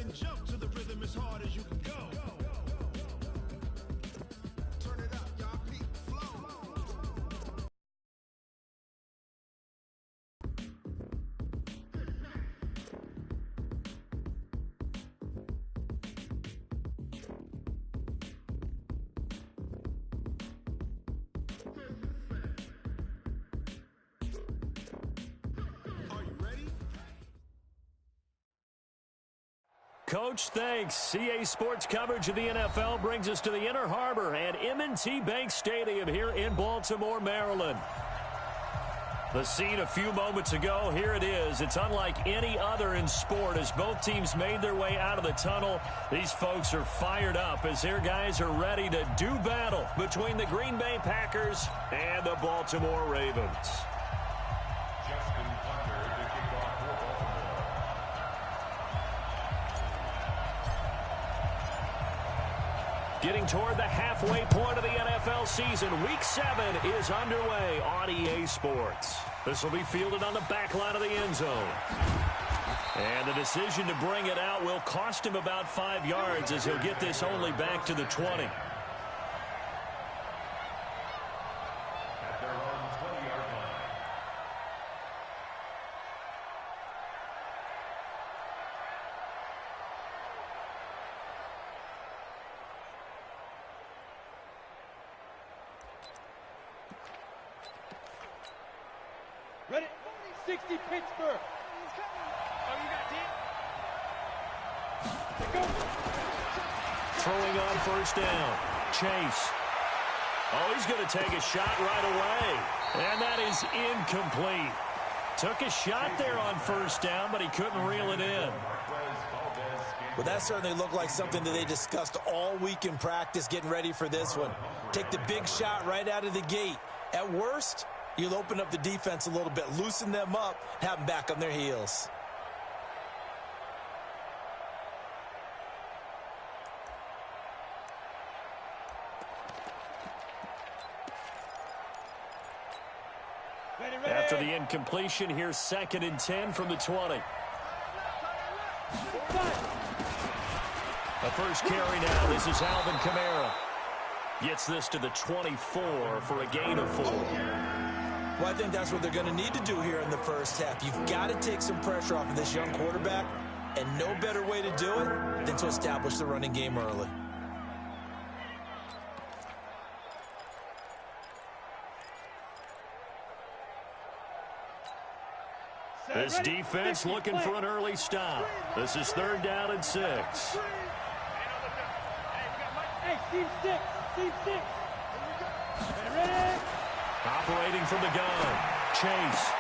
and jump to the rhythm as hard as you can go. Turn it up, y'all. Peak flow. Coach, thanks. CA Sports coverage of the NFL brings us to the Inner Harbor at M&T Bank Stadium here in Baltimore, Maryland. The scene a few moments ago, here it is. It's unlike any other in sport as both teams made their way out of the tunnel. These folks are fired up as their guys are ready to do battle between the Green Bay Packers and the Baltimore Ravens. Getting toward the halfway point of the NFL season, Week 7 is underway on EA Sports. This will be fielded on the back line of the end zone. And the decision to bring it out will cost him about 5 yards as he'll get this only back to the 20. Ready? 60 Pittsburgh. Oh, you got deep? Go. Throwing on first down. Chase. Oh, he's going to take a shot right away. And that is incomplete. Took a shot there on first down, but he couldn't reel it in. Well, that certainly looked like something that they discussed all week in practice getting ready for this one. Take the big shot right out of the gate. At worst, you'll open up the defense a little bit, loosen them up, have them back on their heels. After the incompletion, here's 2nd and 10 from the 20. The first carry now. This is Alvin Kamara. Gets this to the 24 for a gain of 4. Well, I think that's what they're going to need to do here in the first half. You've got to take some pressure off of this young quarterback, and no better way to do it than to establish the running game early. This defense looking for an early stop. This is 3rd down and 6. Hey, Steve 6. Steve 6. Ready? Operating from the gun. Chase.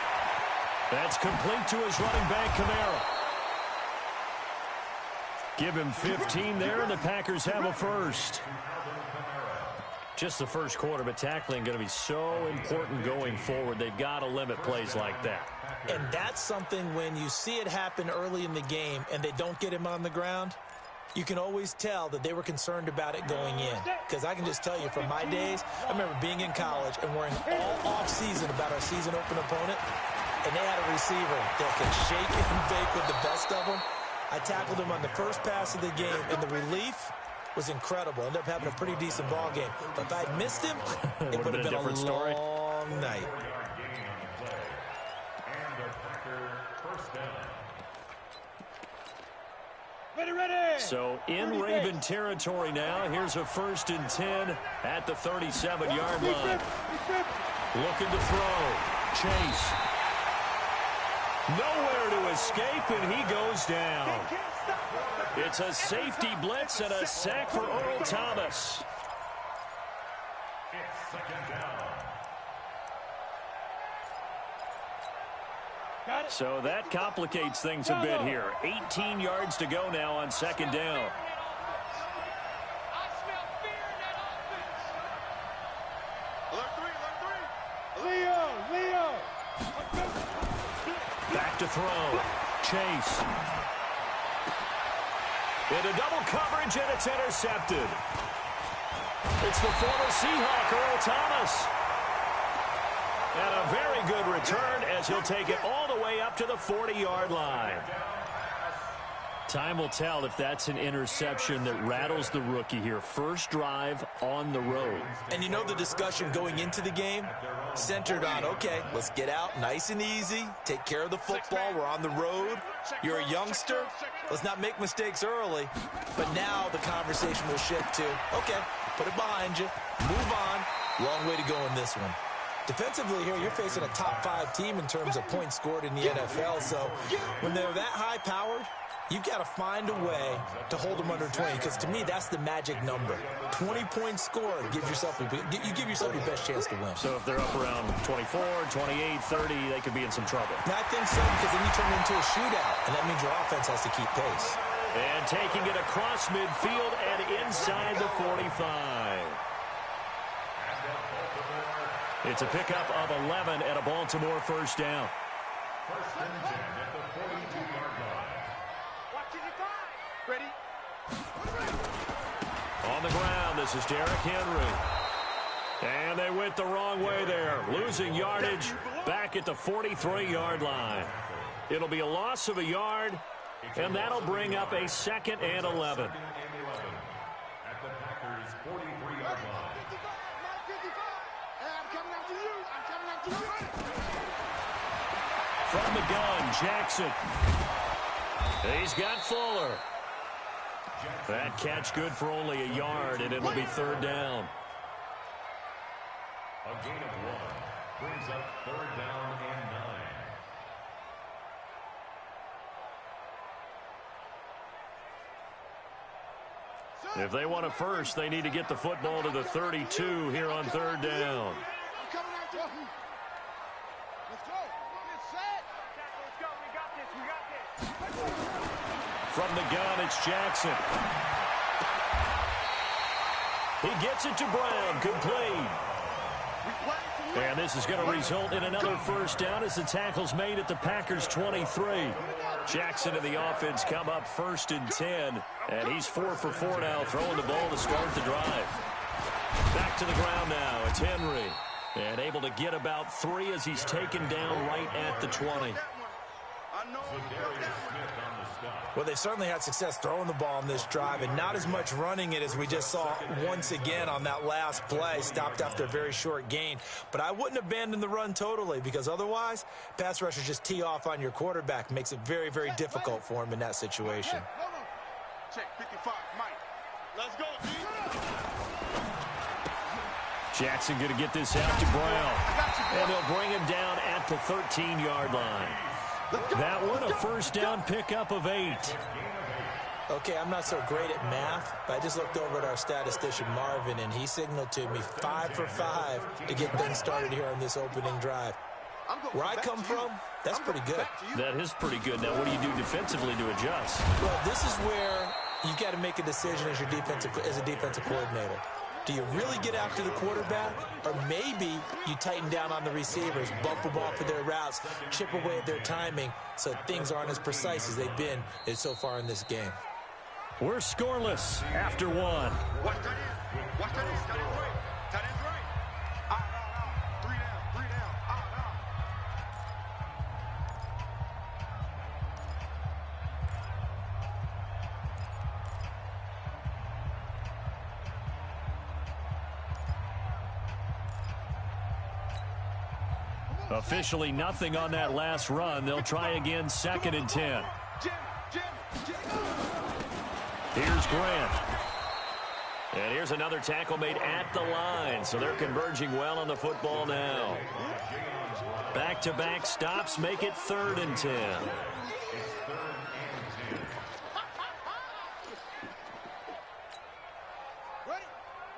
That's complete to his running back, Kamara. Give him 15 there, and the Packers have a first. Just the first quarter, but tackling going to be so important going forward. They've got to limit plays like that. And that's something when you see it happen early in the game and they don't get him on the ground, you can always tell that they were concerned about it going in. Because I can just tell you from my days, I remember being in college and worrying all off-season about our season open opponent, and they had a receiver that could shake and bake with the best of them. I tackled him on the first pass of the game, and the relief was incredible. Ended up having a pretty decent ball game. But if I'd missed him, it would have been a long night. Ready. So in Raven territory now. Here's a 1st and 10 at the 37-yard line. Looking to throw. Chase. Nowhere to escape, and he goes down. It's a safety blitz and a sack for Earl Thomas. It's 2nd down. So that complicates things a bit here. 18 yards to go now on 2nd down. Leo. Back to throw. Chase. Into double coverage, and it's intercepted. It's the former Seahawk, Earl Thomas. And a very good return as he'll take it all the way up to the 40-yard line. Time will tell if that's an interception that rattles the rookie here. First drive on the road. And you know the discussion going into the game centered on, okay, let's get out nice and easy, take care of the football, we're on the road, you're a youngster, let's not make mistakes early. But now the conversation will shift to, okay, put it behind you, move on. Wrong way to go in this one. Defensively here, you're facing a top 5 team in terms of points scored in the NFL. So when they're that high-powered, you've got to find a way to hold them under 20, because to me, that's the magic number. 20 points scored, you give yourself your best chance to win. So if they're up around 24, 28, 30, they could be in some trouble. I think so, because then you turn it into a shootout, and that means your offense has to keep pace. And taking it across midfield and inside the 45. It's a pickup of 11 and a Baltimore first down. First and 10 at the 42-yard line. Ready? On the ground, this is Derrick Henry. And they went the wrong way there, losing yardage back at the 43-yard line. It'll be a loss of a yard, and that'll bring up a 2nd and 11. At the Packers' 43-yard line. From the gun, Jackson. He's got Fuller. That catch good for only a yard, and it'll be 3rd down. A gain of 1 brings up 3rd down and 9. If they want a first, they need to get the football to the 32 here on 3rd down. From the gun, it's Jackson. He gets it to Brown, complete. And this is going to result in another first down as the tackle's made at the Packers' 23. Jackson and the offense come up 1st and 10, and he's 4 for 4 now, throwing the ball to start the drive. Back to the ground now, it's Henry. And able to get about 3 as he's taken down right at the 20. Well, they certainly had success throwing the ball on this drive, and not as much running it as we just saw once again on that last play, stopped after a very short gain. But I wouldn't abandon the run totally, because otherwise, pass rushers just tee off on your quarterback. Makes it very, very difficult for him in that situation. Check 55, Mike. Let's go, G. Jackson going to get this out to Brown, and they'll bring him down at the 13-yard line. That one, a first down pickup of 8. Okay, I'm not so great at math, but I just looked over at our statistician, Marvin, and he signaled to me 5 for 5 to get things started here on this opening drive. Where I come from, that's pretty good. That is pretty good. Now, what do you do defensively to adjust? Well, this is where you've got to make a decision as a defensive coordinator. Do you really get after the quarterback, or maybe you tighten down on the receivers, bump them off of their routes, chip away at their timing so things aren't as precise as they've been so far in this game? We're scoreless after 1. Watch that in. Watch that in. Tight end right. Tight end's right. Out. 3 down. 3 down. Out. Officially nothing on that last run. They'll try again, 2nd and 10. Here's Grant. And here's another tackle made at the line. So they're converging well on the football now. Back-to-back stops make it 3rd and 10.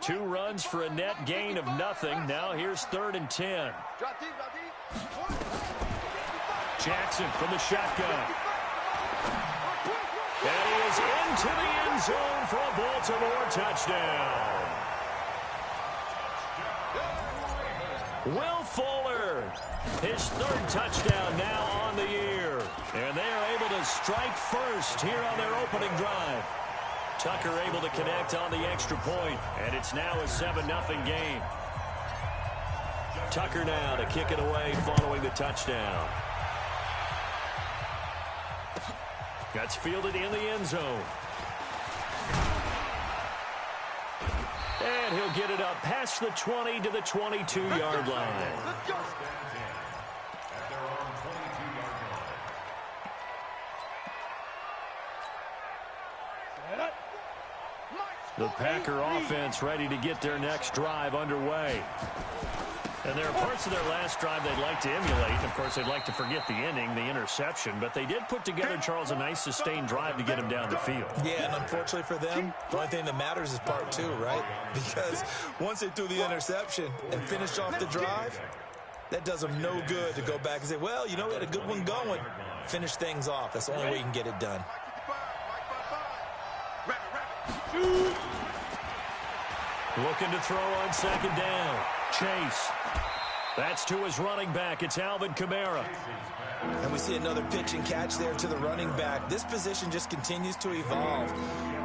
2 runs for a net gain of nothing. Now here's 3rd and 10. Jackson from the shotgun. And he is into the end zone for a Baltimore touchdown. Will Fuller, his 3rd touchdown now on the year. And they are able to strike first here on their opening drive. Tucker able to connect on the extra point, and it's now a 7-0 game. Tucker now to kick it away following the touchdown. That's fielded in the end zone. And he'll get it up past the 20 to the 22-yard line. Let's go. At their own 22-yard line. The Packer offense ready to get their next drive underway. And there are parts of their last drive they'd like to emulate. And of course, they'd like to forget the ending, the interception. But they did put together, Charles, a nice sustained drive to get him down the field. Yeah, and unfortunately for them, the only thing that matters is part two, right? Because once they threw the interception and finished off the drive, that does them no good to go back and say, well, you know, we had a good one going. Finish things off. That's the only way you can get it done. Looking to throw on second down. Chase. That's to his running back. It's Alvin Kamara. And we see another pitch and catch there to the running back. This position just continues to evolve.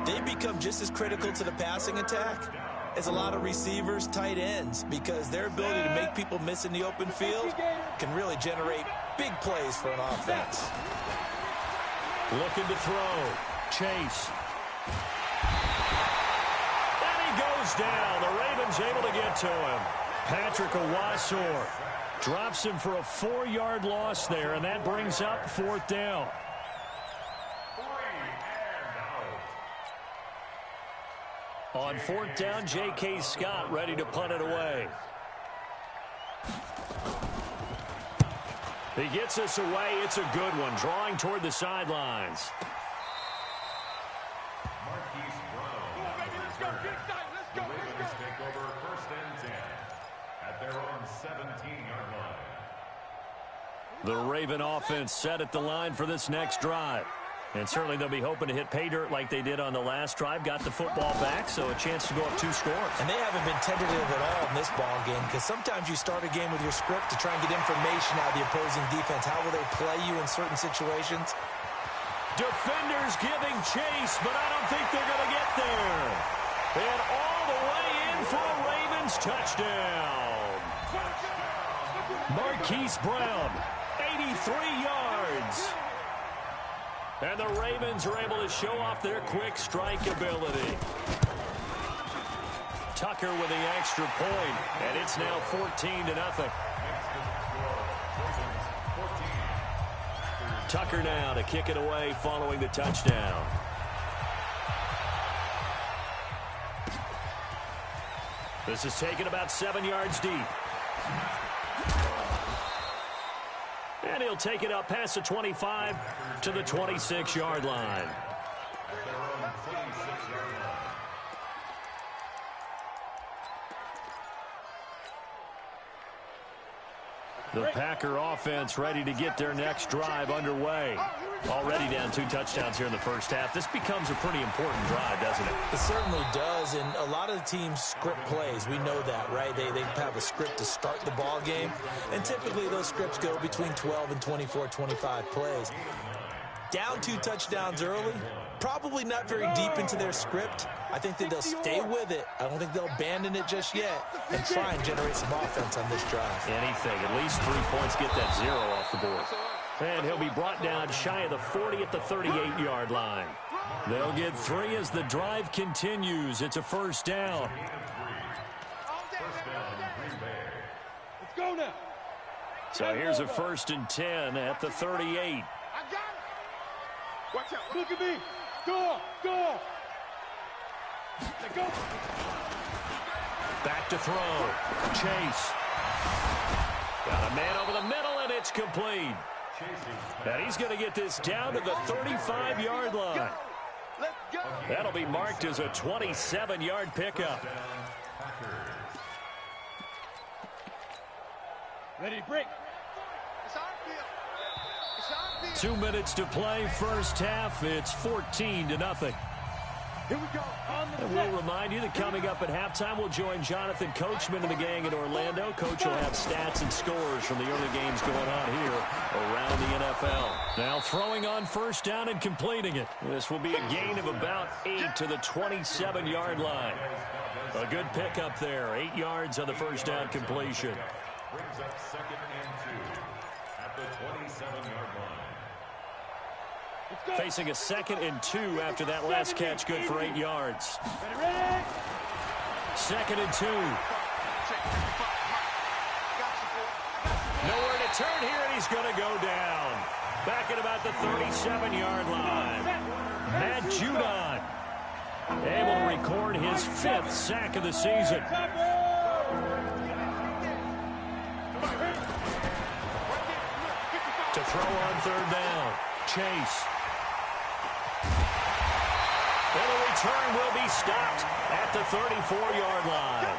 They become just as critical to the passing attack as a lot of receivers, tight ends, because their ability to make people miss in the open field can really generate big plays for an offense. Looking to throw. Chase. And he goes down. The Ravens able to get to him. Patrick Owasor drops him for a 4-yard loss there, and that brings up fourth down. On fourth down, J.K. Scott ready to punt it away. He gets us away. It's a good one, drawing toward the sidelines. The Ravens take over first and 10 at their own 17-yard line. The Raven offense set at the line for this next drive. And certainly they'll be hoping to hit pay dirt like they did on the last drive. Got the football back, so a chance to go up 2 scores. And they haven't been tentative at all in this ball game, because sometimes you start a game with your script to try and get information out of the opposing defense. How will they play you in certain situations? Defenders giving chase, but I don't think they're going to get there. And all the way in for a Ravens touchdown. Marquise Brown, 83 yards. And the Ravens are able to show off their quick strike ability. Tucker with the extra point, and it's now 14-0. Tucker now to kick it away following the touchdown. This is taken about 7 yards deep. And he'll take it up past the 25 to the 26-yard line. The Packer offense ready to get their next drive underway. Already down 2 touchdowns here in the first half. This becomes a pretty important drive, doesn't it? It certainly does, and a lot of the teams script plays. We know that, right? They have a script to start the ball game, and typically those scripts go between 12 and 24, 25 plays. Down 2 touchdowns early, probably not very deep into their script. I think that they'll stay with it. I don't think they'll abandon it just yet and try and generate some offense on this drive. Anything, at least 3 points, get that 0 off the board. And he'll be brought down shy of the 40 at the 38-yard line. They'll get 3 as the drive continues. It's a first down. Let's go now. So here's a 1st and 10 at the 38. I got it. Watch out. Look at me. Go. Let go. Back to throw. Chase. Got a man over the middle, and it's complete. And he's going to get this down to the 35-yard line. Let's go. That'll be marked as a 27-yard pickup. Ready to break. It's our field. It's our field. 2 minutes to play, first half. It's 14-0. Here we go. On the And we'll remind you that coming up at halftime, we'll join Jonathan Coachman and the gang in Orlando. Coach will have stats and scores from the early games going on here around the NFL. Now throwing on first down and completing it. This will be a gain of about 8 to the 27-yard line. A good pickup there. 8 yards on the first down completion. Brings up 2nd and 2 at the 27-yard line. Facing a 2nd and 2 after that last catch, good for 8 yards. 2nd and 2. Nowhere to turn here, and he's going to go down. Back at about the 37-yard line. Matt Judon able to record his 5th sack of the season. To throw on 3rd down, Chase. And the return will be stopped at the 34-yard line.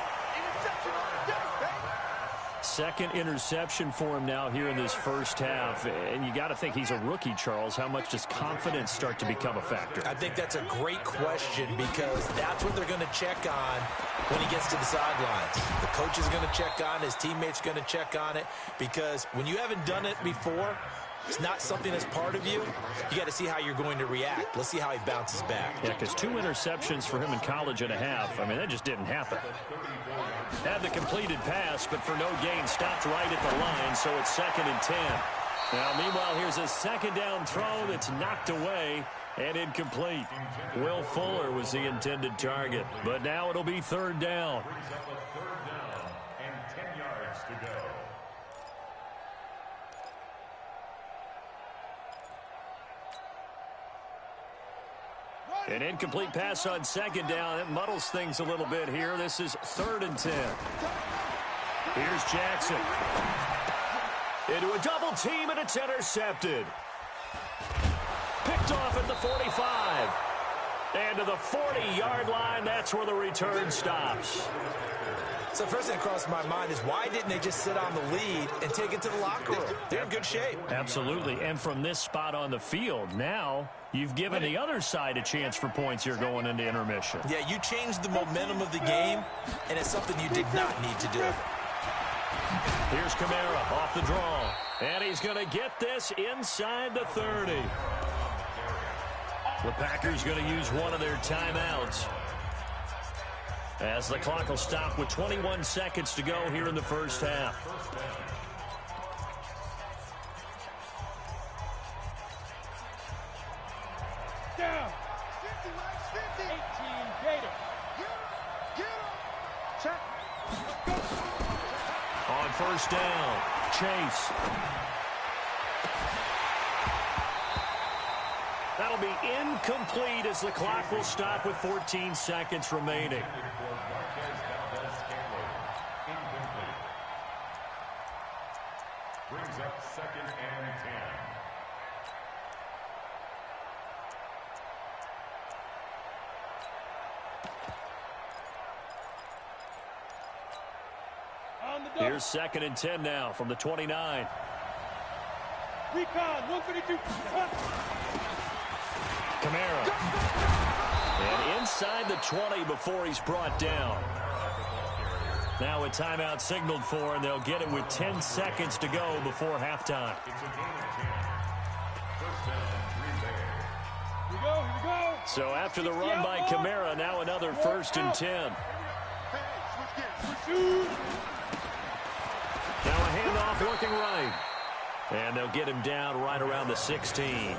2nd interception for him now here in this first half. And you got to think he's a rookie, Charles. How much does confidence start to become a factor? I think that's a great question because that's what they're going to check on when he gets to the sidelines. The coach is going to check on it. His teammates going to check on it because when you haven't done it before, it's not something that's part of you. You got to see how you're going to react. Let's see how he bounces back. Yeah, because 2 interceptions for him in college and a half. I mean, that just didn't happen. Had the completed pass, but for no gain, stopped right at the line, so it's 2nd and 10. Now, meanwhile, here's a 2nd down throw that's knocked away and incomplete. Will Fuller was the intended target, but now it'll be 3rd down. Brings up a 3rd down and 10 yards to go. An incomplete pass on 2nd down. It muddles things a little bit here. This is 3rd and 10. Here's Jackson. Into a double team, and it's intercepted. Picked off at the 45. And to the 40-yard line, that's where the return stops. So first thing that crossed my mind is why didn't they just sit on the lead and take it to the locker room? They're in good shape. Absolutely. And from this spot on the field, now you've given the other side a chance for points here going into intermission. Yeah, you changed the momentum of the game, and it's something you did not need to do. Here's Kamara off the draw. And he's going to get this inside the 30. The Packers going to use one of their timeouts, as the clock will stop with 21 seconds to go here in the first half. Down. 18, Gator. Check. On 1st down, Chase. That'll be incomplete as the clock will stop with 14 seconds remaining. Brings up 2nd and 10. Here's 2nd and 10 now from the 29. Recon, 152. Kamara. And inside the 20 before he's brought down. Now a timeout signaled for, and they'll get it with 10 seconds to go before halftime. It's a gain of 10. 1st down, Green Bay. Here we go. So after the run by Kamara, now another 1st and 10. Now a handoff working right. And they'll get him down right around the 16.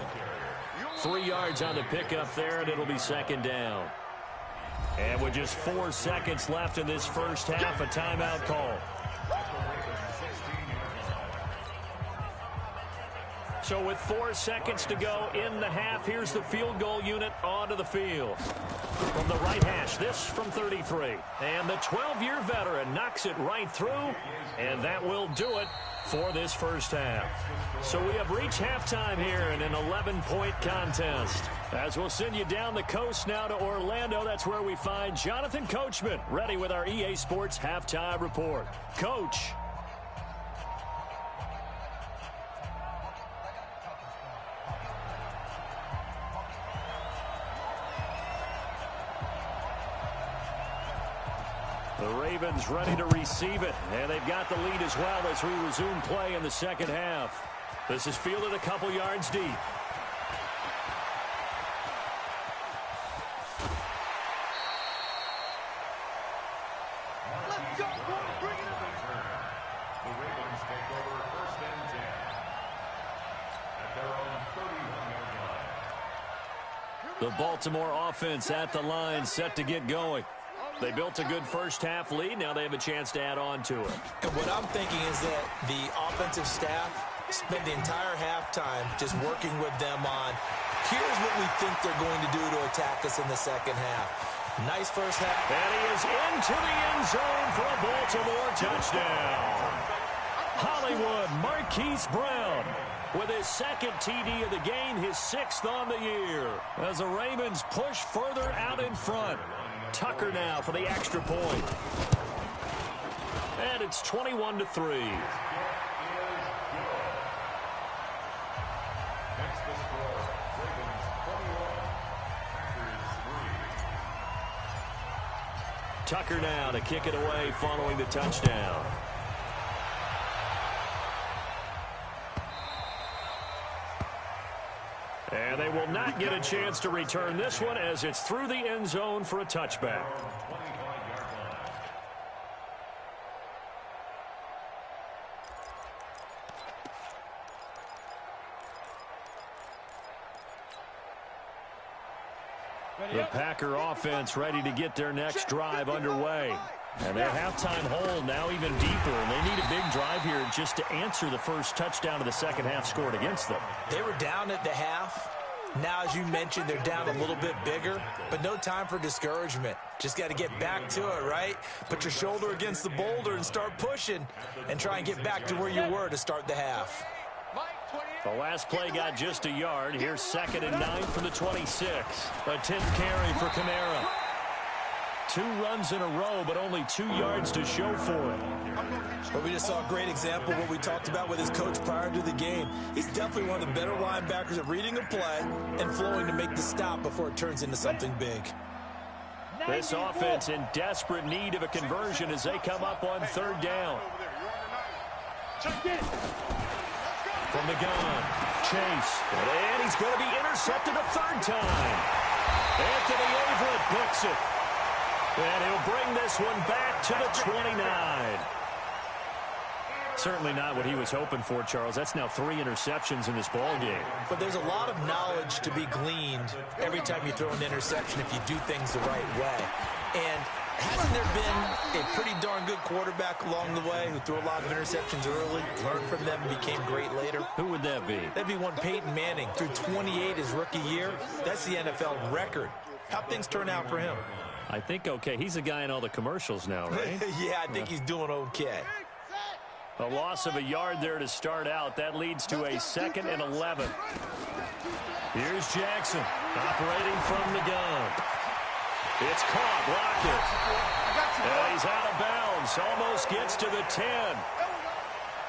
3 yards on the pickup there, and it'll be 2nd down. And with just 4 seconds left in this first half, a timeout call. So with 4 seconds to go in the half, here's the field goal unit onto the field. From the right hash, this from 33. And the 12-year veteran knocks it right through, and that will do it for this first half. So we have reached halftime here in an 11-point contest. As we'll send you down the coast now to Orlando, that's where we find Jonathan Coachman, ready with our EA Sports Halftime Report. Coach. The Ravens ready to receive it, and they've got the lead as well as we resume play in the second half. This is fielded a couple yards deep. Let's go. Bring it up. The Ravens take over 1st and 10 at their own 31-yard line. The Baltimore offense at the line, set to get going. They built a good first-half lead. Now they have a chance to add on to it. And what I'm thinking is that the offensive staff spent the entire halftime just working with them on, here's what we think they're going to do to attack us in the second half. Nice first half. And he is into the end zone for a Baltimore touchdown. Hollywood Marquise Brown with his second TD of the game, his 6th on the year. As the Ravens push further out in front. Tucker now for the extra point. And it's 21-3. Next to score, Ravens 21, Packers 3. Tucker now to kick it away following the touchdown. And they will not get a chance to return this one as it's through the end zone for a touchback. The Packer offense ready to get their next drive underway. And their halftime hold now even deeper, and they need a big drive here just to answer the first touchdown of the second half scored against them. They were down at the half. Now, as you mentioned, they're down a little bit bigger, but no time for discouragement. Just got to get back to it, right? Put your shoulder against the boulder and start pushing and try and get back to where you were to start the half. The last play got just a yard. Here's 2nd and 9 from the 26. A 10th carry for Kamara. 2 runs in a row, but only 2 yards to show for it. But we just saw a great example of what we talked about with his coach prior to the game. He's definitely one of the better linebackers at reading a play and flowing to make the stop before it turns into something big. This offense in desperate need of a conversion as they come up on 3rd down. From the gun, Chase. And he's going to be intercepted a 3rd time. Anthony Averett picks it. And he'll bring this one back to the 29. Certainly not what he was hoping for, Charles. That's now 3 interceptions in this ball game. But there's a lot of knowledge to be gleaned every time you throw an interception if you do things the right way. And hasn't there been a pretty darn good quarterback along the way who threw a lot of interceptions early, learned from them, and became great later? Who would that be? That'd be one Peyton Manning. Threw 28 his rookie year. That's the NFL record. How'd things turn out for him? I think okay. He's a guy in all the commercials now, right? Yeah, I think he's doing okay. A loss of a yard there to start out. That leads to a 2nd and 11. Here's Jackson operating from the gun. It's caught. Lockett. And he's out of bounds. Almost gets to the 10.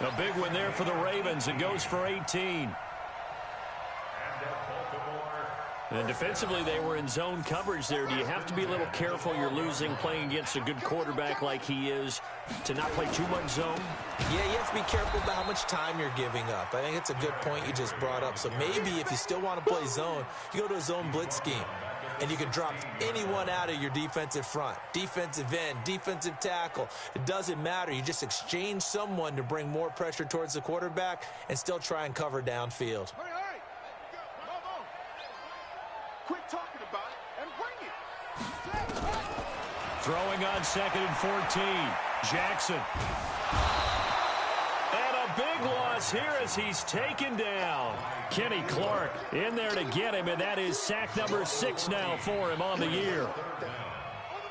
A big one there for the Ravens. It goes for 18. And defensively, they were in zone coverage there. Do you have to be a little careful? You're losing playing against a good quarterback like he is to not play too much zone? Yeah, you have to be careful about how much time you're giving up. I think it's a good point you just brought up. So maybe if you still want to play zone, you go to a zone blitz scheme. And you can drop anyone out of your defensive front. Defensive end, defensive tackle. It doesn't matter. You just exchange someone to bring more pressure towards the quarterback and still try and cover downfield. Quit talking about it and bring it. Throwing on 2nd and 14. Jackson. And a big loss here as he's taken down. Kenny Clark in there to get him, and that is sack number 6 now for him on the year.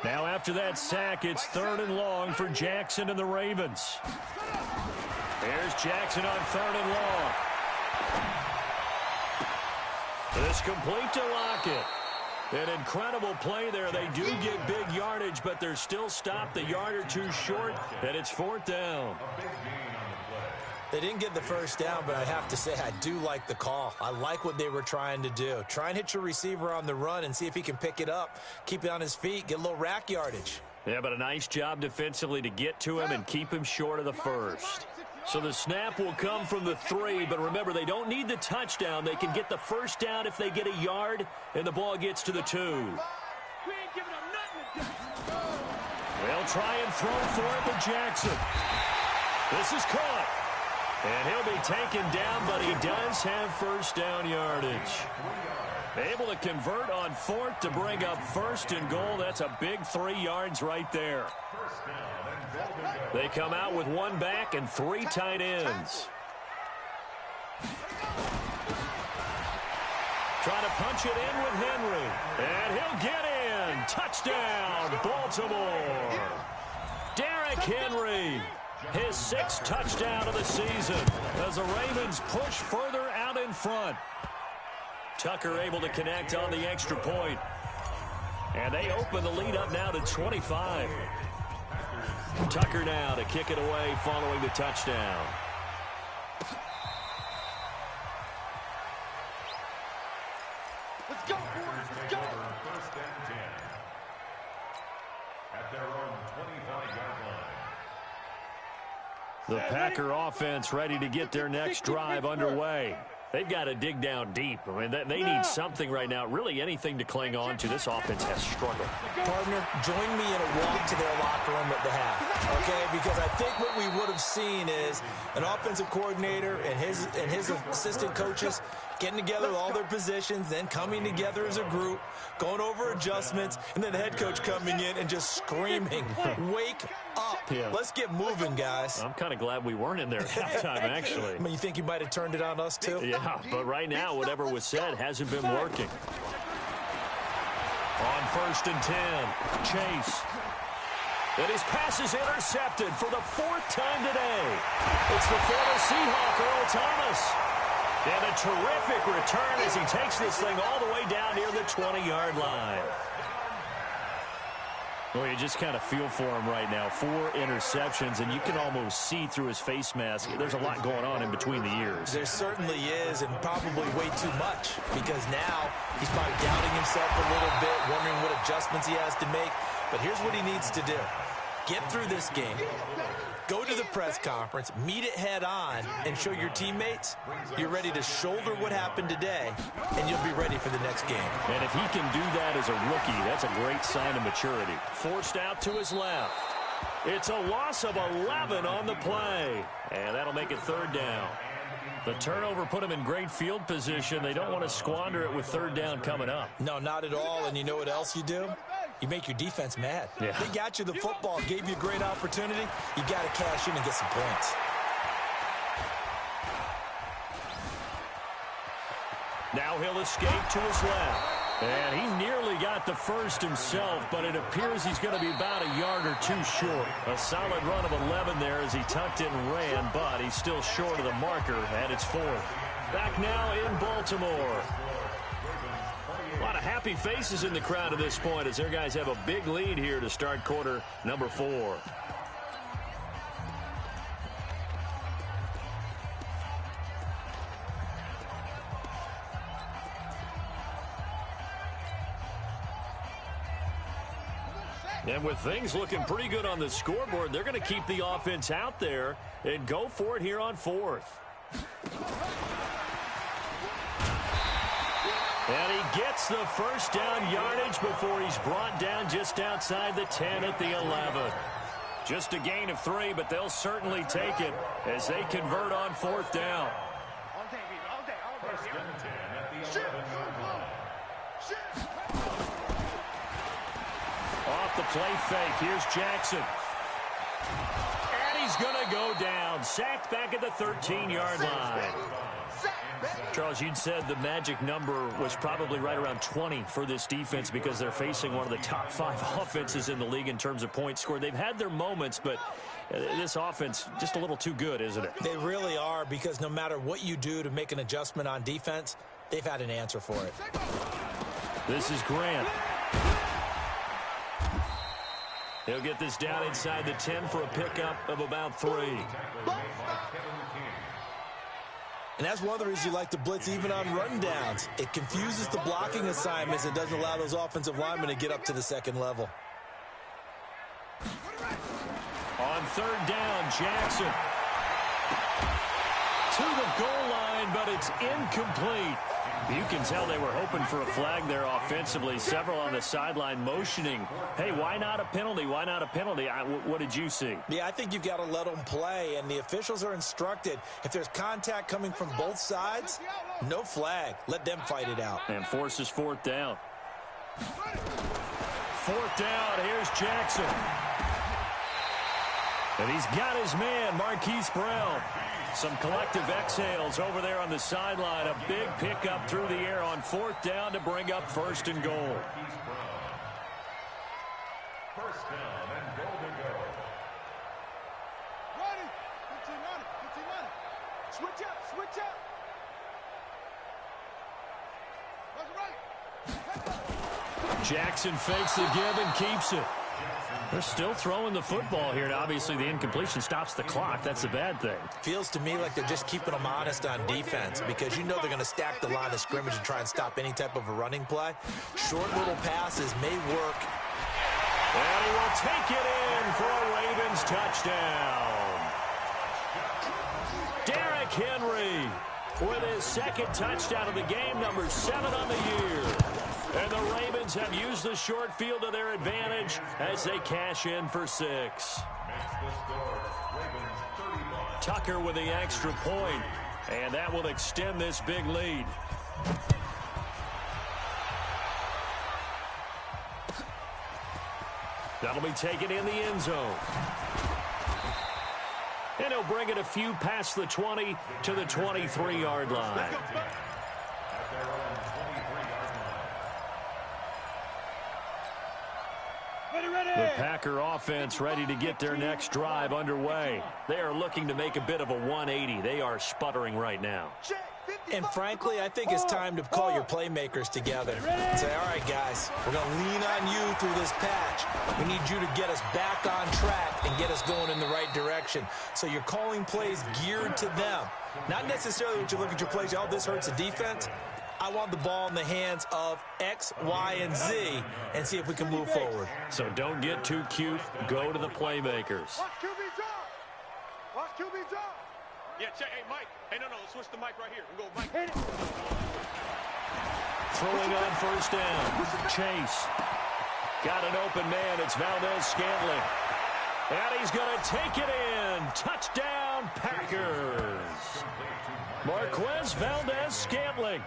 Now after that sack, it's 3rd and long for Jackson and the Ravens. There's Jackson on 3rd and long. This complete to Lockett. An incredible play there. They do get big yardage, but they're still stopped a yard or 2 short, and it's 4th down. They didn't get the first down, but I have to say I do like the call. I like what they were trying to do. Try and hit your receiver on the run and see if he can pick it up, keep it on his feet, get a little rack yardage. Yeah, but a nice job defensively to get to him and keep him short of the first. So the snap will come from the 3, but remember, they don't need the touchdown. They can get the first down if they get a yard, and the ball gets to the 2. They'll try and throw for it with Jackson. This is caught. And he'll be taken down, but he does have first down yardage. Able to convert on fourth to bring up first and goal. That's a big 3 yards right there. They come out with one back and 3 tight ends. Trying to punch it in with Henry. And he'll get in. Touchdown, Baltimore. Derrick Henry, his 6th touchdown of the season as the Ravens push further out in front. Tucker able to connect on the extra point. And they open the lead up now to 25. Tucker now to kick it away following the touchdown. Let's go, boys. Let's go. First and 10. At their own 25-yard line. The Packer offense ready to get their next drive underway. They've got to dig down deep. I mean, they need something right now, really anything to cling on to. This offense has struggled. Partner, join me in a walk to their locker room at the half, okay? Because I think what we would have seen is an offensive coordinator and his assistant coaches getting together with all their positions, then coming together as a group, going over adjustments, and then the head coach coming in and just screaming, wake up. Yeah. Let's get moving, guys. I'm kind of glad we weren't in there at halftime, actually. I mean, you think you might have turned it on us, too? Yeah, but right now, whatever was said hasn't been working. On first and 10, Chase. And his pass is intercepted for the 4th time today. It's the former Seahawk, Earl Thomas. And a terrific return as he takes this thing all the way down near the 20-yard line. Well, you just kind of feel for him right now. 4 interceptions, and you can almost see through his face mask. There's a lot going on in between the ears. There certainly is, and probably way too much, because now he's probably doubting himself a little bit, wondering what adjustments he has to make. But here's what he needs to do. Get through this game. Go to the press conference, meet it head on, and show your teammates you're ready to shoulder what happened today, and you'll be ready for the next game. And if he can do that as a rookie, that's a great sign of maturity. Forced out to his left. It's a loss of 11 on the play, and that'll make it 3rd down. The turnover put him in great field position. They don't want to squander it with 3rd down coming up. No, not at all, and you know what else you do? You make your defense mad. Yeah. They got you the football, gave you a great opportunity. You got to cash in and get some points. Now he'll escape to his left. And he nearly got the first himself, but it appears he's going to be about a yard or 2 short. A solid run of 11 there as he tucked it and ran, but he's still short of the marker, and it's 4th. Back now in Baltimore. A lot of happy faces in the crowd at this point as their guys have a big lead here to start quarter number 4. And with things looking pretty good on the scoreboard, they're going to keep the offense out there and go for it here on 4th. And he gets the first down yardage before he's brought down just outside the 10 at the 11. Just a gain of 3, but they'll certainly take it as they convert on 4th down. First and 10 at the 11-yard line. Off the play fake, here's Jackson. And he's going to go down. Sacked back at the 13-yard line. Charles, you'd said the magic number was probably right around 20 for this defense because they're facing one of the top 5 offenses in the league in terms of points scored. They've had their moments, but this offense just a little too good, isn't it? They really are, because no matter what you do to make an adjustment on defense, they've had an answer for it. This is Grant. He'll get this down inside the 10 for a pickup of about 3. And that's one of the reasons you like to blitz even on run downs. It confuses the blocking assignments. It doesn't allow those offensive linemen to get up to the second level. On 3rd down, Jackson. To the goal line, but it's incomplete. You can tell they were hoping for a flag there offensively. Several on the sideline motioning, hey, why not a penalty? Why not a penalty? What did you see? Yeah, I think you've got to let them play, and the officials are instructed. If there's contact coming from both sides, no flag. Let them fight it out. And forces fourth down. Fourth down, here's Jackson. And he's got his man, Marquise Brown. Some collective exhales over there on the sideline. A big pickup through the air on fourth down to bring up first and goal. First down and goal to go. Ready. 15 on it. 15 on it. Switch up. Switch up. That's right. Jackson fakes the give and keeps it. They're still throwing the football here, and obviously the incompletion stops the clock. That's a bad thing. Feels to me like they're just keeping them honest on defense because you know they're going to stack the line of scrimmage and try and stop any type of a running play. Short little passes may work. And he will take it in for a Ravens touchdown. Derrick Henry with his second touchdown of the game, number 7 on the year. And the Ravens have used the short field to their advantage as they cash in for 6. Tucker with the extra point, and that will extend this big lead. That'll be taken in the end zone. And he'll bring it a few past the 20 to the 23-yard line. The Packer offense ready to get their next drive underway. They are looking to make a bit of a 180. They are sputtering right now. And frankly, I think it's time to call your playmakers together and say, all right, guys, we're going to lean on you through this patch. We need you to get us back on track and get us going in the right direction. So you're calling plays geared to them. Not necessarily what you look at your plays, oh, this hurts the defense. I want the ball in the hands of X, Y, and Z and see if we can move forward. So don't get too cute. Go to the playmakers. Watch QB drop. Watch QB drop. Yeah, check. Hey, Mike. Hey, no, switch the mic right here. We go, Mike. Hit it. Throwing on first down. Chase. Got an open man. It's Valdez-Scantling. And he's going to take it in. Touchdown, Packers. Marquez Valdez-Scantling,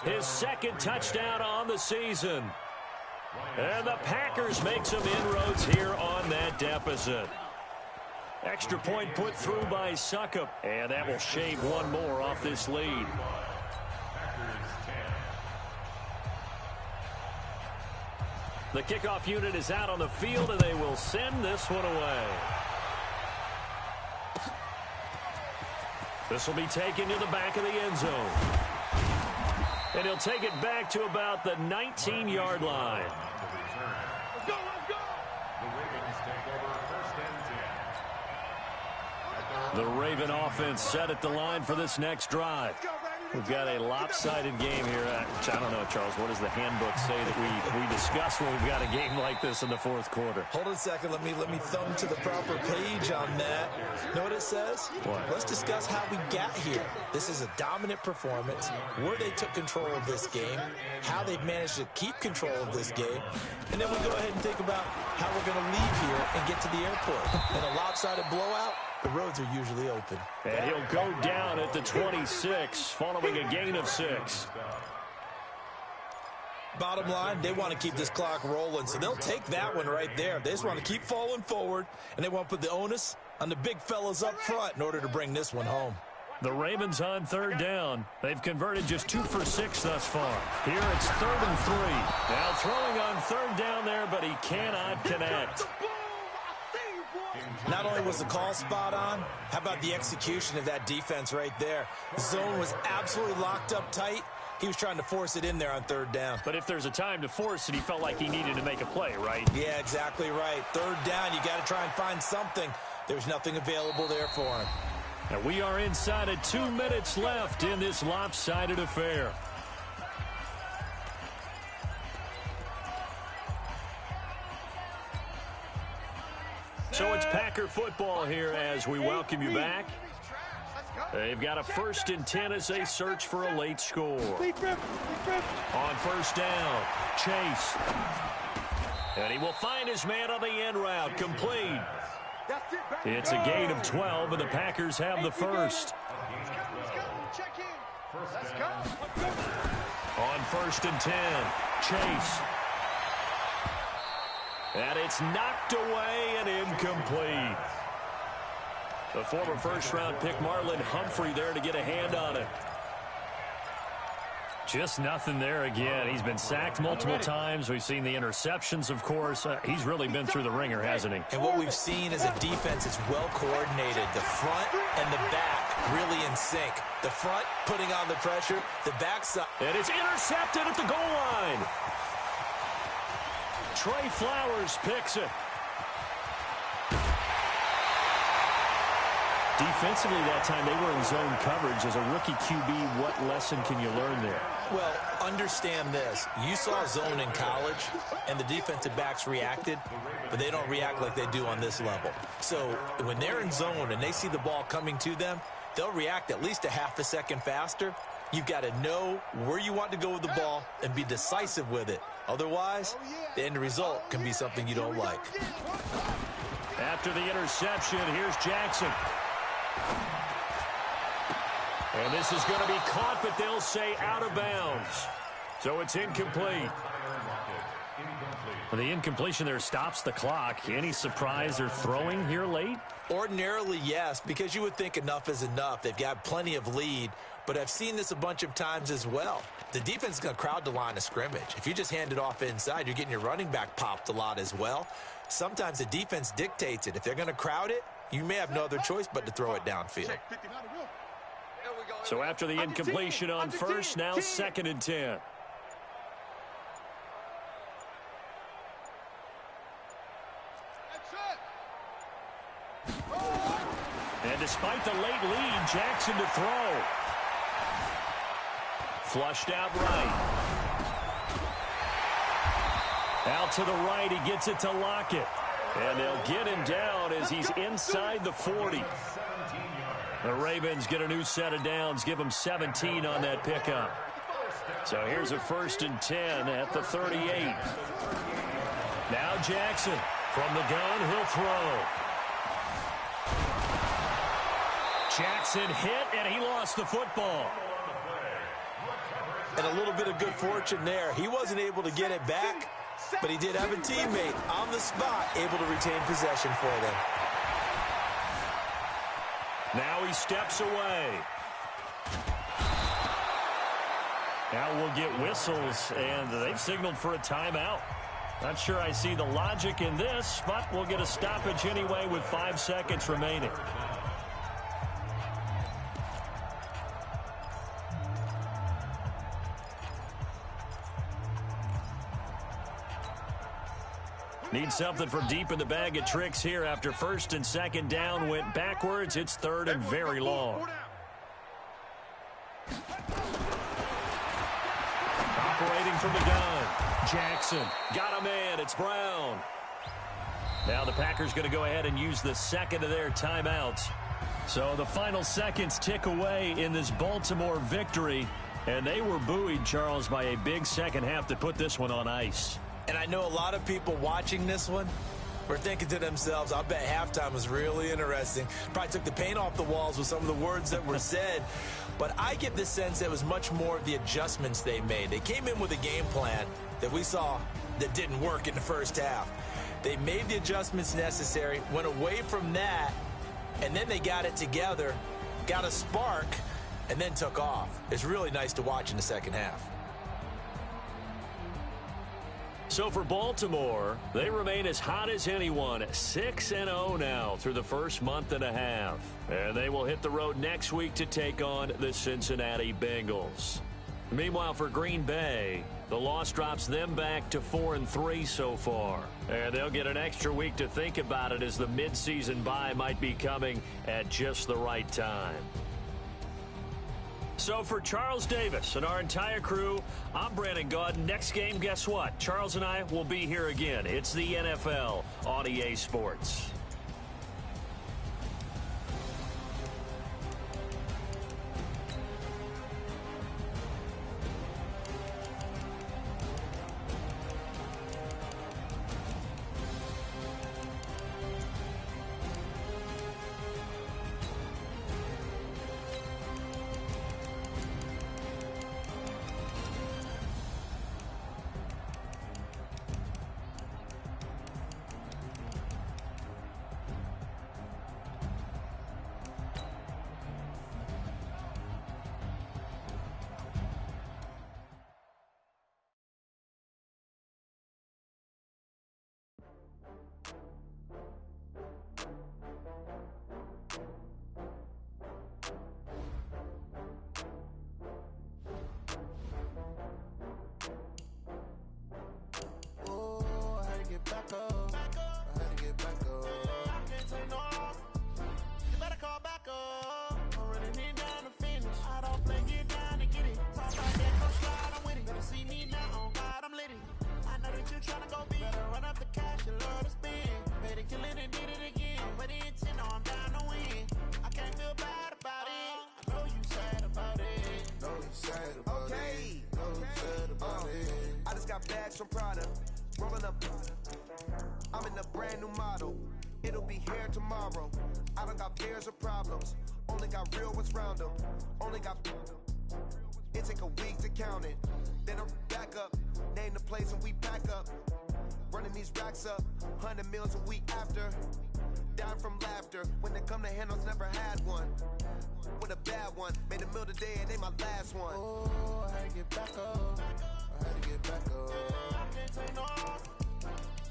his second touchdown on the season. And the Packers make some inroads here on that deficit. Extra point put through by Succop, and that will shave one more off this lead. The kickoff unit is out on the field, and they will send this one away. This will be taken to the back of the end zone. And he'll take it back to about the 19-yard line. Let's go. The Ravens take over first and 10. The Raven offense set at the line for this next drive. We've got a lopsided game here. Which I don't know, Charles. What does the handbook say that we discuss when we've got a game like this in the fourth quarter? Hold on a second. Let me thumb to the proper page on that. Know what it says? What? Let's discuss how we got here. This is a dominant performance, where they took control of this game, how they've managed to keep control of this game, and then we go ahead and think about how we're going to leave here and get to the airport. In a lopsided blowout, the roads are usually open. And he'll go down at the 26, following a gain of 6. Bottom line, they want to keep this clock rolling, so they'll take that one right there. They just want to keep falling forward, and they want to put the onus on the big fellas up front in order to bring this one home. The Ravens on third down. They've converted just 2 for 6 thus far. Here it's 3rd and 3. Now throwing on third down there, but he cannot connect. Not only was the call spot on, how about the execution of that defense right there? The zone was absolutely locked up tight. He was trying to force it in there on third down. But if there's a time to force it, he felt like he needed to make a play, right? Yeah, exactly right. Third down, you got to try and find something. There's nothing available there for him. And we are inside of 2 minutes left in this lopsided affair. So it's Packer football here as we welcome you back. Let's go. They've got a 1st and 10 as they search for a late score. On first down, Chase. And he will find his man on the end route, complete. It's a gain of 12, and the Packers have the first. On 1st and 10, Chase. And it's knocked away and incomplete. The former first-round pick Marlon Humphrey there to get a hand on it. Just nothing there again. He's been sacked multiple times. We've seen the interceptions, of course. He's really been through the ringer, hasn't he? And what we've seen is a defense that's well coordinated. The front and the back really in sync. The front putting on the pressure. The backside. And it's intercepted at the goal line. Trey Flowers picks it. Defensively that time, they were in zone coverage. As a rookie QB, what lesson can you learn there? Well, understand this. You saw zone in college, and the defensive backs reacted, but they don't react like they do on this level. So when they're in zone and they see the ball coming to them, they'll react at least a half a second faster. You've got to know where you want to go with the ball and be decisive with it. Otherwise, the end result can be something you don't like. After the interception, here's Jackson. And this is going to be caught, but they'll say out of bounds. So it's incomplete. Well, the incompletion there stops the clock. Any surprise they're throwing here late? Ordinarily, yes, because you would think enough is enough. They've got plenty of lead, but I've seen this a bunch of times as well. The defense is going to crowd the line of scrimmage. If you just hand it off inside, you're getting your running back popped a lot as well. Sometimes the defense dictates it. If they're going to crowd it, you may have no other choice but to throw it downfield. So after the incompletion on first, now 2nd and 10. And despite the late lead, Jackson to throw. Flushed out right. Out to the right, he gets it to Lockett. And they'll get him down as he's inside the 40. The Ravens get a new set of downs, give him 17 on that pickup. So here's a 1st and 10 at the 38. Now Jackson from the gun, he'll throw. Jackson hit, and he lost the football. And a little bit of good fortune there. He wasn't able to get it back, but he did have a teammate on the spot able to retain possession for them. Now he steps away. Now we'll get whistles, and they've signaled for a timeout. Not sure I see the logic in this, but we'll get a stoppage anyway with 5 seconds remaining. Need something from deep in the bag of tricks here after 1st and 2nd down went backwards. It's 3rd and very long. Operating from the gun. Jackson got a man. It's Brown. Now the Packers going to go ahead and use the 2nd of their timeouts. So the final seconds tick away in this Baltimore victory. And they were buoyed, Charles, by a big second half to put this one on ice. And I know a lot of people watching this one were thinking to themselves, I bet halftime was really interesting. Probably took the paint off the walls with some of the words that were said. But I get the sense that it was much more of the adjustments they made. They came in with a game plan that we saw that didn't work in the first half. They made the adjustments necessary, went away from that, and then they got it together, got a spark, and then took off. It's really nice to watch in the second half. So for Baltimore, they remain as hot as anyone, 6-0 now through the first month and a half. And they will hit the road next week to take on the Cincinnati Bengals. Meanwhile, for Green Bay, the loss drops them back to 4-3 so far. And they'll get an extra week to think about it as the midseason bye might be coming at just the right time. So for Charles Davis and our entire crew, I'm Brandon Gaudin. Next game, guess what? Charles and I will be here again. It's the NFL on EA Sports. some Prada. Rolling up, I'm in a brand new model. It'll be here tomorrow. I don't got fears or problems. Only got real ones round them. Only got. It take a week to count it. Then I'm back up. Name the place and we pack up. Running these racks up. 100 meals a week after. Down from laughter. When they come to handles, never had one. With a bad one. Made a meal today and they my last one. Oh, I had to get back up. I had to get back up. I can't take no off.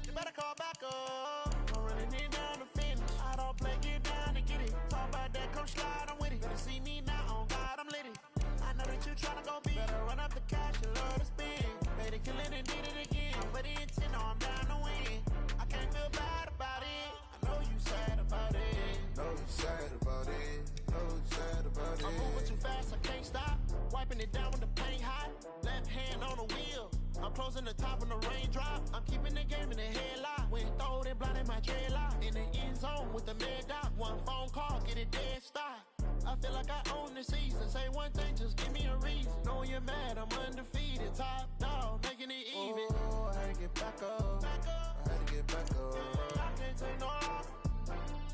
You better call back up. I'm running it down to finish. I don't play, get down and get it. Talk about that, come slide, I'm with it. Better see me now, on God, I'm lit it. I know that you tryna go big. Better run up the cash, you love to spend. Made it, kill it, and did it again. But the intent, no, I'm down to win. I can't feel bad about it. I know you sad about it. Know you sad about it. Know you sad about it. I'm moving too fast, I can't stop. Wiping it down with the paint hot. Left hand on the wheel. I'm closing the top when the raindrop. I'm keeping the game in the headlock. When throwed and blinded my dreadlock. In the end zone with the mad dot. One phone call, get it dead stop. I feel like I own the season. Say one thing, just give me a reason. Knowing you're mad, I'm undefeated. Top dog, making it even. Oh, I had to get back up. I had to get back up. I can't take no off.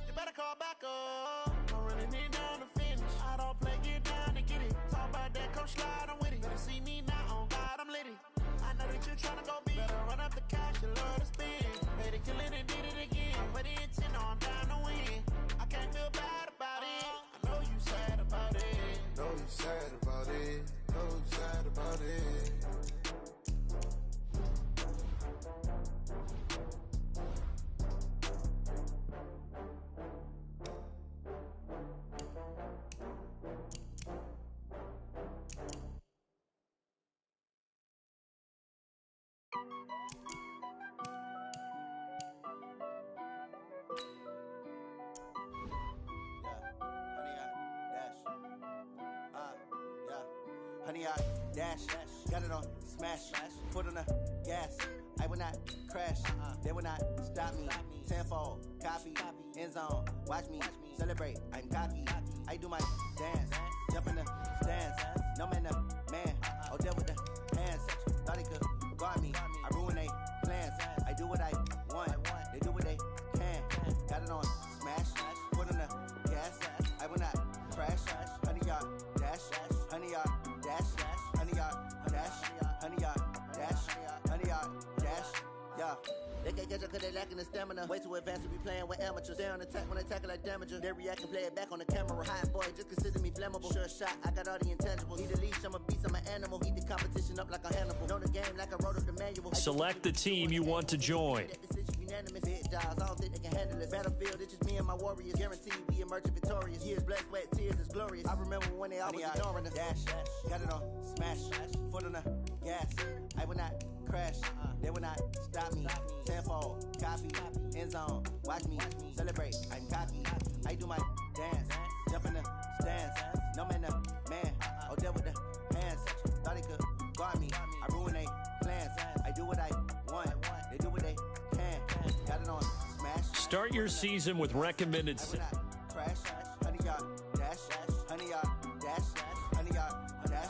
You better call back up. I'm running it down to finish. I don't play, get down and get it. Talk about that, come slide, I'm with it. Better see me now, on God, I'm lit it. I know that you tryna go big. Better run up the cash, you love to spend. Made it, kill it, and did it again. But the intent, no, I'm down to win. I can't feel bad about it. I know you sad about it. Know you sad about it. Know you sad about it. Honey, I dash, got it on smash, foot on the gas. I will not crash, they will not stop me. Tenfold, copy, end zone, watch me celebrate. I'm cocky, I do my dance, jump in the stands. No man, the man, oh there with the hands. Thought he could guard me, I ruin they plans. I do what I want, they do what they can. Got it on smash, foot on the gas. I will not crash, honey, y'all dash, honey, y'all dash, honey, y'all dash, honey, y'all dash, honey, y'all dash, yeah. They can't catch up cause they lacking the stamina. Way too advanced to be playing with amateurs. Stay on attack when they tackle like damager. They react and play it back on the camera. Hot boy, just consider me flammable. Sure shot, I got all the intangibles. Need a leash, I'm a beast, I'm an animal. Eat the competition up like a Hannibal. Know the game like I wrote up the manual. Select the team you want to join. Big jobs, I don't think they can handle it. Battlefield, it's just me and my warriors. Guaranteed we emerge victorious. Years, blood, sweat, tears, is glorious. I remember when they always ignoring us. Dash, got it on smash, foot on the gas. I will not crash, they will not stop me. Tenfold, copy, end zone, watch me celebrate. I'm cocky, I do my dance, jump in the stands. No man, the man, oh there with the hands. Thought he could guard me, I ruin they plans. I do what I want, they do what they can. Got it on smash. Start your season with recommended. Crash, honey, y'all dash, honey, y'all dash, honey, y'all dash,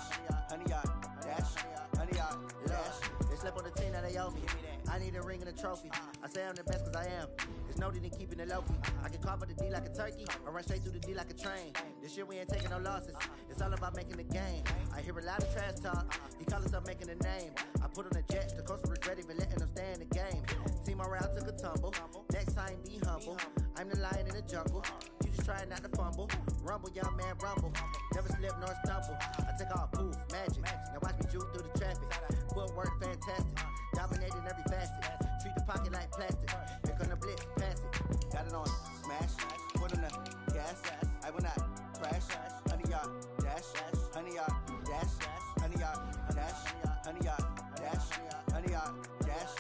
honey, y'all dash, honey, y'all dash. They slept on the team, now they owe me. I need a ring and a trophy. I say I'm the best cause I am. There's no need in keeping it low key. I can carve up the D like a turkey, or run straight through the D like a train. This year we ain't taking no losses. It's all about making the game. I hear a lot of trash talk. He call himself making a name. I put on the Jets, the coach will regret even letting them stay in the game. Team morale took a tumble. Next time be humble. I'm the lion in the jungle. You just trying not to fumble. Rumble, young man, rumble. Never slip nor stumble. I take off, poof, magic. Now watch me juke through the traffic. Footwork fantastic. Dominating every facet. Treat the pocket like plastic. Here come the blitz, pass it. Got it on smash. Foot on the gas. I will not crash. Honey, y'all dash. Honey, y'all dash. Honey, y'all dash. Honey, y'all dash. Honey, y'all dash.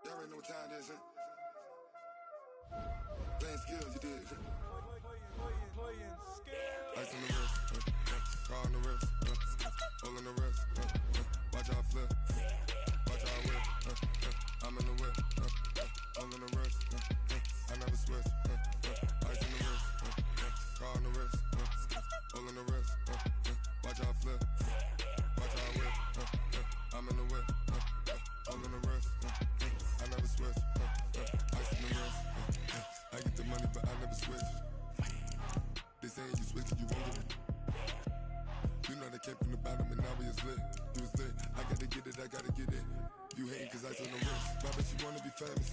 Y'all already know what time it is, playing skills, you did. Playing skills. Ice on the wrist, car on the wrist, hole on the wrist, watch out flip, watch out I whip, I'm in the whip, all in the wrist, I never switch, ice in the wrist, car on the wrist, all in the wrist, watch how I flip, watch how I whip, I'm in the whip, all in the wrist, I never switch, ice in the wrist, I get the money but I never switch. They saying you switch and you won't get it. You know they came from the bottom and now we is lit. You was lit, I gotta get it, I gotta get it. You hating cause ice on the wrist. Why bet you wanna be famous,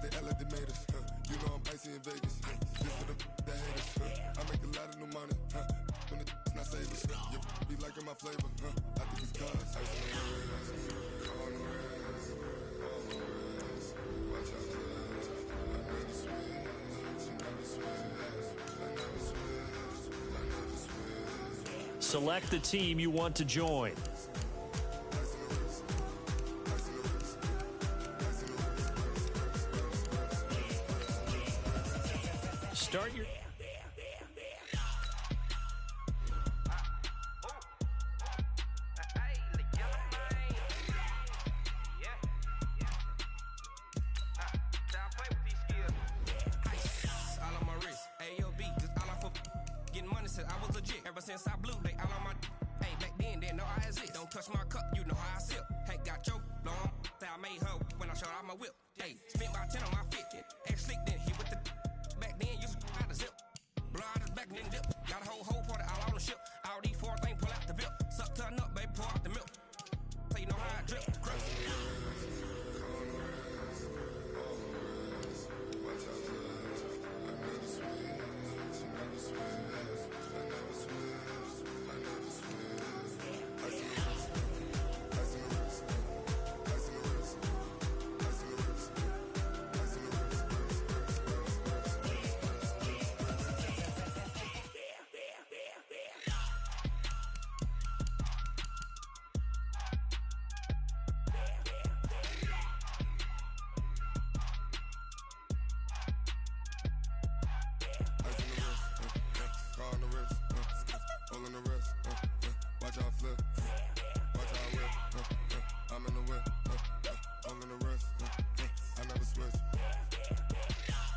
They act like they made us, You know I'm icy in Vegas, This for the that hate us, I make a lot of new money, When it's not savers, You be liking my flavor, I think it's cause ice on the wrist, on the wrist, on the wrist. Watch out for this, I never switch, I never switch, I never switch, I never switch. Select the team you want to join. Start your... Ever since I blew, they all on my. Hey, back then, they know I exist. Don't touch my cup, you know how I sip. Hey, got choked, long. Say I made her when I showed out my whip. Hey, spent about 10 on my 50. Ex slick, then hit with the. Back then, used to out the zip. Blow out his back, then dip. Got a whole party all on the ship. All these four things pull out the bip. Suck to a nut, baby, pour out the milk. So you know how I drip. Crush.